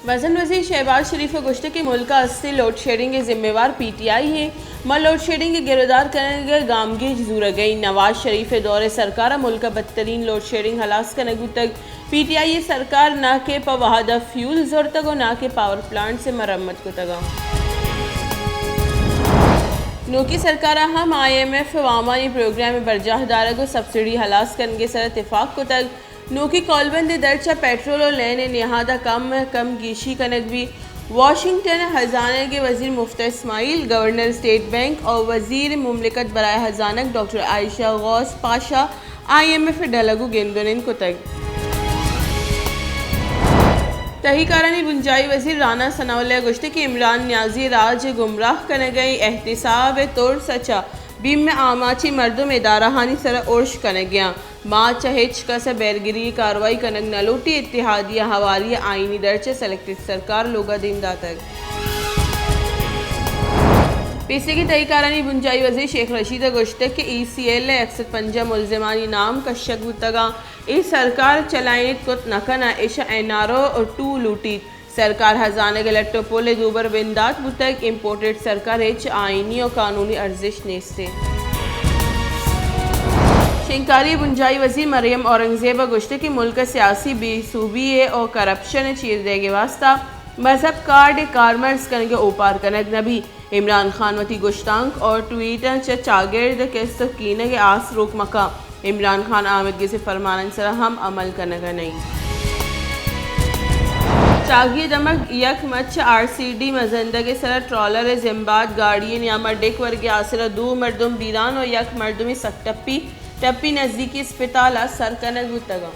वज़न वज़ीर शहबाज शरीफ गोश्त के मुल्क का अस्सी लोड शेडिंग के जिम्मेवार PTI है। मल लोड शेडिंग के गिरफ्तार करने गामगी जूर गई नवाज शरीफ दौरे सरकार मुल्क बदतरीन लोड शेडिंग हलास करने तक PTI सरकार ना के पवाहदा फ्यूल जोर तक और ना के पावर प्लांट से मरम्मत को तगा नोकी सरकार हम IMF वामानी प्रोग्राम में बरजाहदारा को सब्सिडी हलास करने के सर इतफाक को तक नोकी कॉलबंद दरचा पेट्रोल और लेने नहादा कम गीशी कनक भी वाशिंगटन खजाना के वज़ीर मुफ्ती इस्माइल गवर्नर स्टेट बैंक और वज़ीर मुमलिकत बराए खजानक डॉक्टर आयशा गौस पाशा IMF डलगू गेंदोनिन को तक तहीकारानी बुंजाई वज़ीर राना सनाउल्लाह गोश्त की इमरान न्याजी राज गुमराह करने गई एहतिसाब तोड़ सचा बीम में आमाची मर्दुम इदाराहानी सर ओर्श करने गया माँ चहेच का से बैरगिरी कार्रवाई कनक नलोटी इत्तिहादिया हवाली आईनी दर्चे सेलेक्टेड सरकार लोगा दिन दातक पीसी की तहीकारानी बुंजाई वज़ीर शेख रशीद गोश्त के ECL 150 मुलजमानी नाम कशक बुतगा इस सरकार चलायत कुत नकना इशा NRO और 2 लूटी सरकार हजाने के लट्टो पोले दूबर बिंदात बुतक इम्पोर्टेड सरकार एच आईनी और कानूनी अर्जिश नेस्ते शिंकारी बुंजाई वज़ीर मरियम औरंगजेब गोश्त की मुल्क सियासी बेसूबी और करप्शन चीर देगे वास्ता मजहब कार्ड कारमर्स करने के ओपार कनक नबी इमरान खान वती गुश्तांक और ट्वीटर चागिर्द के कीने के आस रोक मका इमरान खान आमदगी से फरमान सर हम अमल करने का नहीं चागिर दमक यक मच RCD मजंदा के सर ट्रॉलर जिम्बाद गाड़ियन या मर्डेक वर्ग आसरा दो मर्दुम बीरान और यक मर्दुमी सकटप्पी टप्पी नज़दीकी अस्पताल सर कनक गुतगा